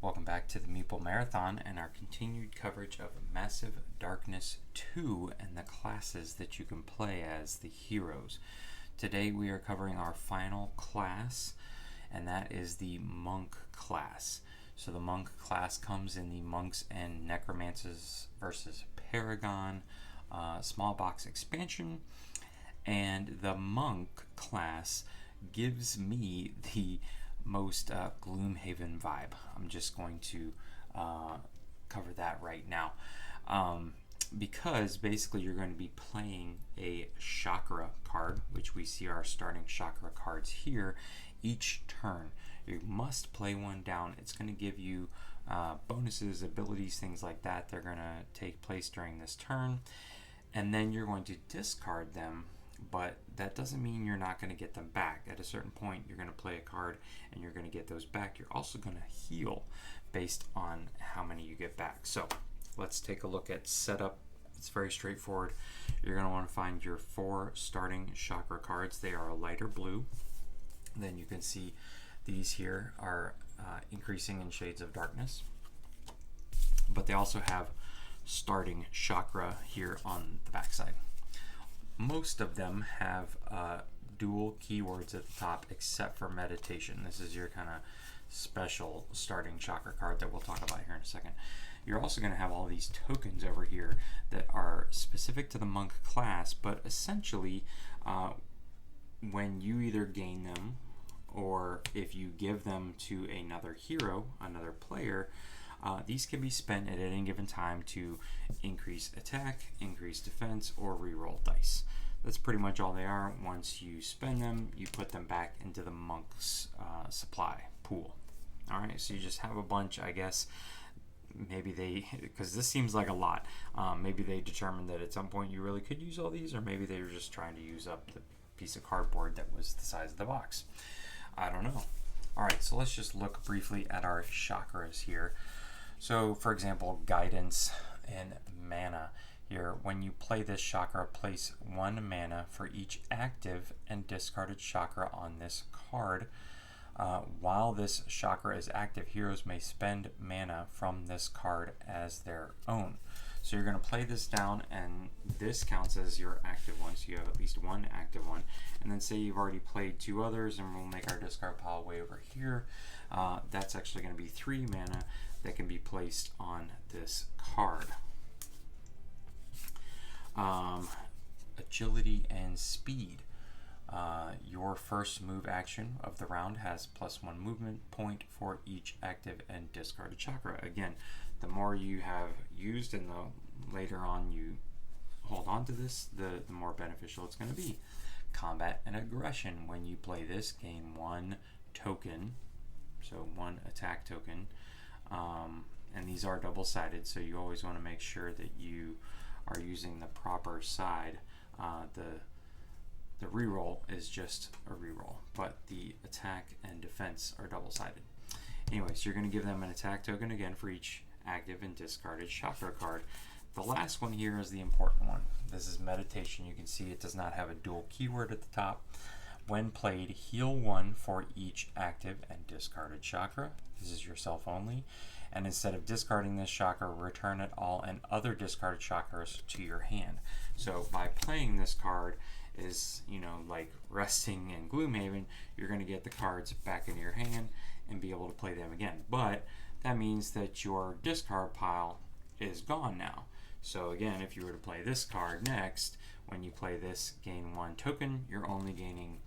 Welcome back to the Meeple Marathon and our continued coverage of Massive Darkness 2 and the classes that you can play as the heroes. Today we are covering our final class, and that is the Monk class. So the Monk class comes in the Monks and Necromancers versus Paragon small box expansion, and the Monk class gives me the most Gloomhaven vibe. I'm just going to cover that right now, because basically you're going to be playing a Chakra card, which we see our starting Chakra cards here, each turn. You must play one down. It's going to give you bonuses, abilities, things like that. They're going to take place during this turn, and then you're going to discard them, but that doesn't mean you're not going to get them back. At a certain point, you're going to play a card and you're going to get those back. You're also going to heal based on how many you get back. So let's take a look at setup. It's very straightforward. You're going to want to find your 4 starting Chakra cards. They are a lighter blue. Then you can see these here are increasing in shades of darkness, but they also have starting Chakra here on the backside. Most of them have dual keywords at the top, except for meditation. This is your kind of special starting Chakra card that we'll talk about here in a second. You're also going to have all these tokens over here that are specific to the Monk class, but essentially when you either gain them or if you give them to another hero, another player, these can be spent at any given time to increase attack, increase defense, or reroll dice. That's pretty much all they are. Once you spend them, you put them back into the Monk's supply pool. Alright, so you just have a bunch, I guess. Maybe they, because this seems like a lot, maybe they determined that at some point you really could use all these, or maybe they were just trying to use up the piece of cardboard that was the size of the box. I don't know. Alright, so let's just look briefly at our chakras here. So, for example, guidance and mana. Here, when you play this chakra, place 1 mana for each active and discarded chakra on this card. While this chakra is active, heroes may spend mana from this card as their own. So you're going to play this down, and this counts as your active one, so you have at least 1 active one. And then say you've already played 2 others, and we'll make our discard pile way over here. That's actually going to be 3 mana that can be placed on this card. Agility and speed. Your first move action of the round has +1 movement point for each active and discarded chakra. Again, the more you have used and the later on you hold on to this, the more beneficial it's going to be. Combat and aggression. When you play this, gain 1 token, so 1 attack token. And these are double-sided, so you always want to make sure that you are using the proper side. The reroll is just a reroll, but the attack and defense are double-sided. Anyways, you're going to give them an attack token again for each active and discarded Chakra card. The last one here is the important one. This is meditation. You can see it does not have a dual keyword at the top. When played, heal 1 for each active and discarded chakra. This is yourself only. And instead of discarding this chakra, return it all and other discarded chakras to your hand. So by playing this card is, like resting in Gloomhaven, you're going to get the cards back into your hand and be able to play them again. But that means that your discard pile is gone now. So again, if you were to play this card next, when you play this, gain 1 token, you're only gaining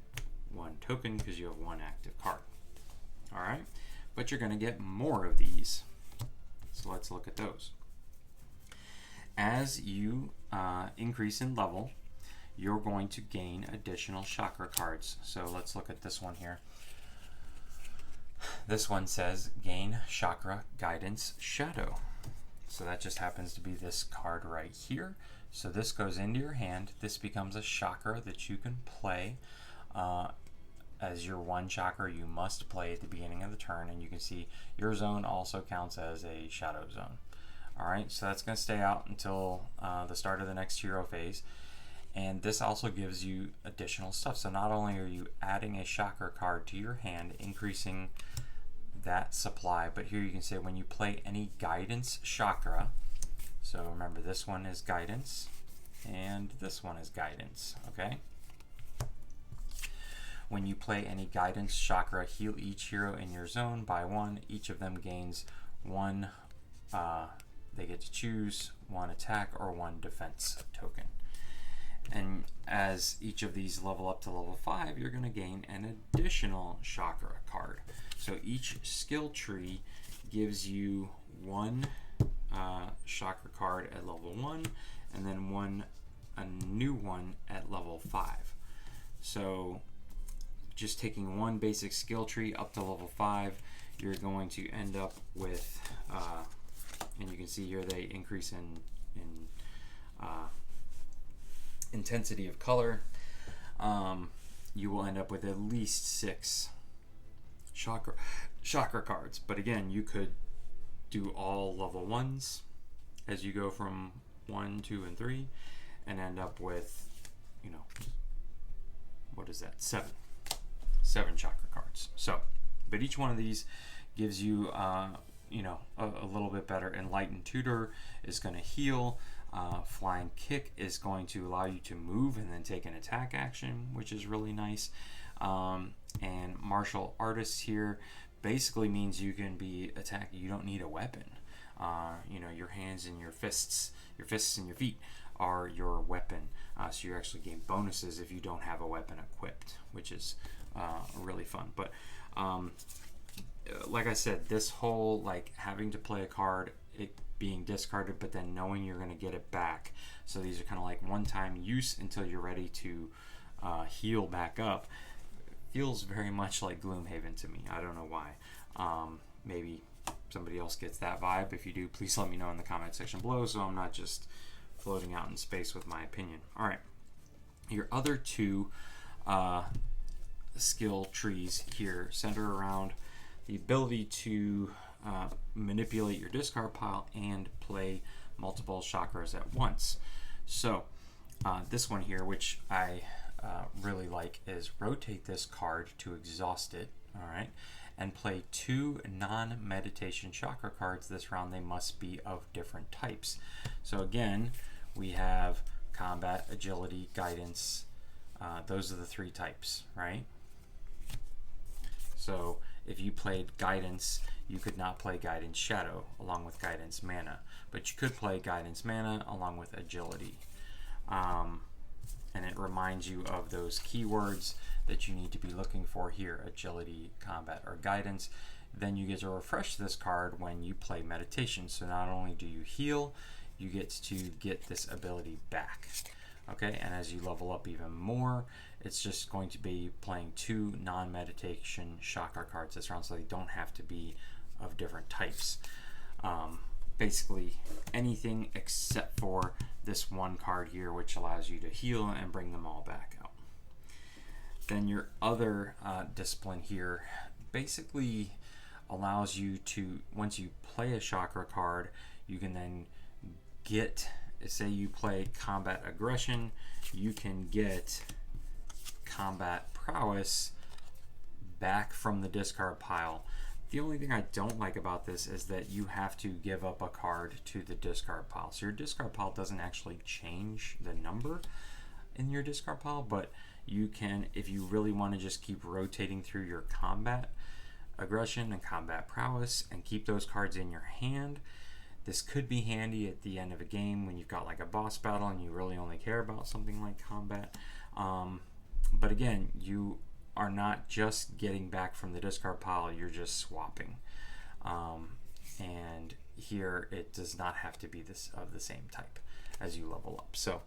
1 token because you have 1 active card. Alright, but you're going to get more of these. So let's look at those. As you increase in level, you're going to gain additional Chakra cards. So let's look at this one here. This one says gain Chakra Guidance Shadow. So that just happens to be this card right here. So this goes into your hand. This becomes a chakra that you can play. As your 1 chakra you must play at the beginning of the turn, and you can see your zone also counts as a shadow zone. Alright, so that's going to stay out until the start of the next hero phase. And this also gives you additional stuff. So not only are you adding a Chakra card to your hand, increasing that supply. But here you can say when you play any guidance chakra, so remember this one is guidance and this one is guidance, okay? When you play any guidance chakra, heal each hero in your zone by 1. Each of them gains 1, they get to choose 1 attack or 1 defense token. And as each of these level up to level 5, you're going to gain an additional chakra card. So each skill tree gives you 1 chakra card at level 1, and then a new one at level 5. So just taking 1 basic skill tree up to level 5, you're going to end up with, and you can see here they increase in intensity of color. You will end up with at least 6 chakra cards. But again, you could do all level 1s as you go from 1, 2, and 3, and end up with, you know, what is that? 7 chakra cards. So, but each one of these gives you, you know, a little bit better. Enlightened Tutor is going to heal. Flying Kick is going to allow you to move and then take an attack action, which is really nice. And Martial Artist here basically means you can be attacking. You don't need a weapon. You know, your hands and your fists and your feet are your weapon. So you actually gain bonuses if you don't have a weapon equipped, which is really fun. But like I said, this whole like having to play a card, it being discarded, but then knowing you're going to get it back. So these are kind of like one-time use until you're ready to heal back up. Feels very much like Gloomhaven to me. I don't know why. Maybe somebody else gets that vibe. If you do, please let me know in the comment section below so I'm not just floating out in space with my opinion. All right. Your other 2 skill trees here center around the ability to manipulate your discard pile and play multiple chakras at once. So this one here, which I really like, is rotate this card to exhaust it, all right, and play 2 non-meditation chakra cards this round. They must be of different types. So again, we have combat, agility, guidance. Those are the 3 types, right? So if you played guidance, you could not play guidance shadow along with guidance mana, but you could play guidance mana along with agility. And it reminds you of those keywords that you need to be looking for here: agility, combat, or guidance. Then you get to refresh this card when you play meditation. So not only do you heal, you get to get this ability back. Okay, and as you level up even more, it's just going to be playing 2 non-meditation chakra cards this round, so they don't have to be of different types. Basically anything except for this 1 card here, which allows you to heal and bring them all back out. Then your other discipline here basically allows you to, once you play a chakra card, you can then get, say you play combat aggression, you can get combat prowess back from the discard pile. The only thing I don't like about this is that you have to give up a card to the discard pile. So your discard pile doesn't actually change the number in your discard pile, but you can, if you really want to just keep rotating through your combat aggression and combat prowess and keep those cards in your hand, this could be handy at the end of a game when you've got like a boss battle and you really only care about something like combat. But again, you are not just getting back from the discard pile, you're just swapping. And here it does not have to be this of the same type as you level up. So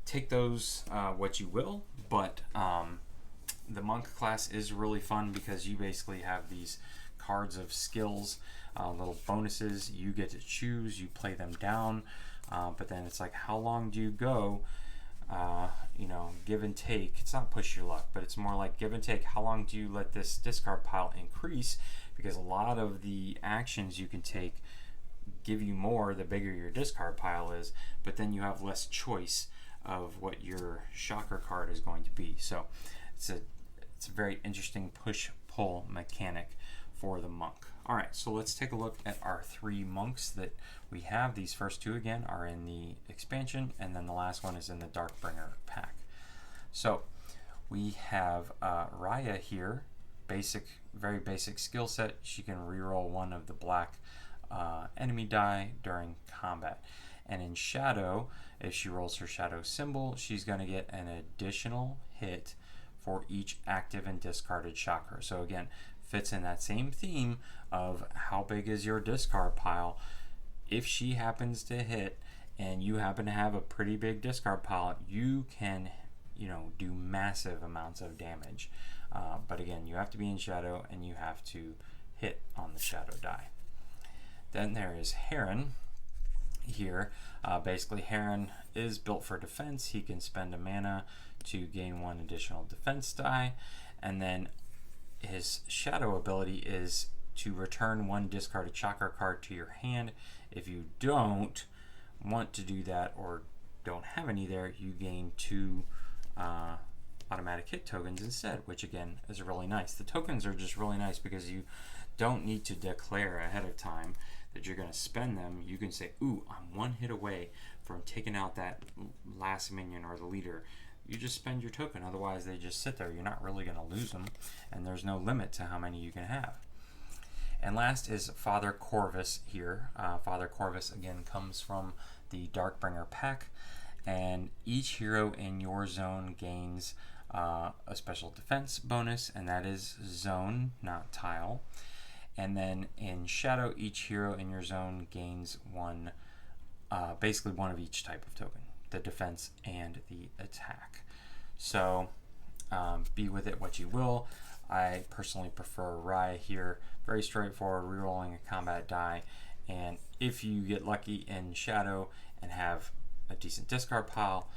take those what you will, but the monk class is really fun because you basically have these cards of skills, little bonuses. You get to choose, you play them down, but then it's like, how long do you go? You know, give and take. It's not push your luck, but it's more like give and take. How long do you let this discard pile increase? Because a lot of the actions you can take give you more the bigger your discard pile is, but then you have less choice of what your chakra card is going to be. So it's a very interesting push-pull mechanic for the monk. All right, so let's take a look at our 3 monks that we have. These first 2 again are in the expansion, and then the last one is in the Darkbringer pack. So we have Raya here, very basic skill set. She can reroll 1 of the black enemy die during combat. And in Shadow, if she rolls her Shadow symbol, she's going to get an additional hit for each active and discarded chakra. So again, fits in that same theme of how big is your discard pile. If she happens to hit and you happen to have a pretty big discard pile, you can, do massive amounts of damage. But again, you have to be in Shadow and you have to hit on the Shadow die. Then there is Heron here. Basically, Heron is built for defense. He can spend a mana to gain 1 additional defense die, and then his Shadow ability is to return 1 discarded chakra card to your hand. If you don't want to do that or don't have any there, you gain 2 automatic hit tokens instead, which again is really nice. The tokens are just really nice because you don't need to declare ahead of time that you're going to spend them. You can say, ooh, I'm 1 hit away from taking out that last minion or the leader. You just spend your token, otherwise they just sit there. You're not really going to lose them, and there's no limit to how many you can have. And last is Father Corvus here. Father Corvus again comes from the Darkbringer pack, and each hero in your zone gains a special defense bonus, and that is zone, not tile. And then in Shadow, each hero in your zone gains 1, basically 1 of each type of token, the defense and the attack. So be with it what you will. I personally prefer Raya here. Very straightforward, rerolling a combat die. And if you get lucky in Shadow and have a decent discard pile,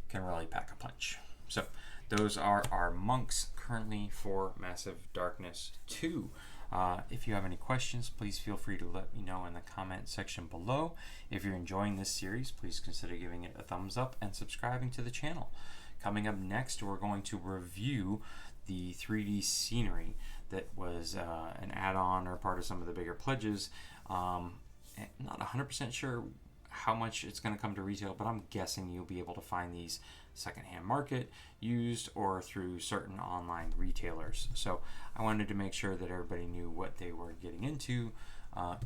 can really pack a punch. So those are our monks currently for Massive Darkness 2. If you have any questions, please feel free to let me know in the comment section below. If you're enjoying this series, please consider giving it a thumbs up and subscribing to the channel. Coming up next, we're going to review the 3D scenery that was an add-on or part of some of the bigger pledges. Not 100% sure how much it's going to come to retail, but I'm guessing you'll be able to find these secondhand market, used, or through certain online retailers. So I wanted to make sure that everybody knew what they were getting into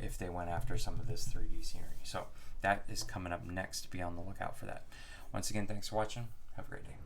if they went after some of this 3D scenery. So that is coming up next. Be on the lookout for that. Once again, thanks for watching. Have a great day.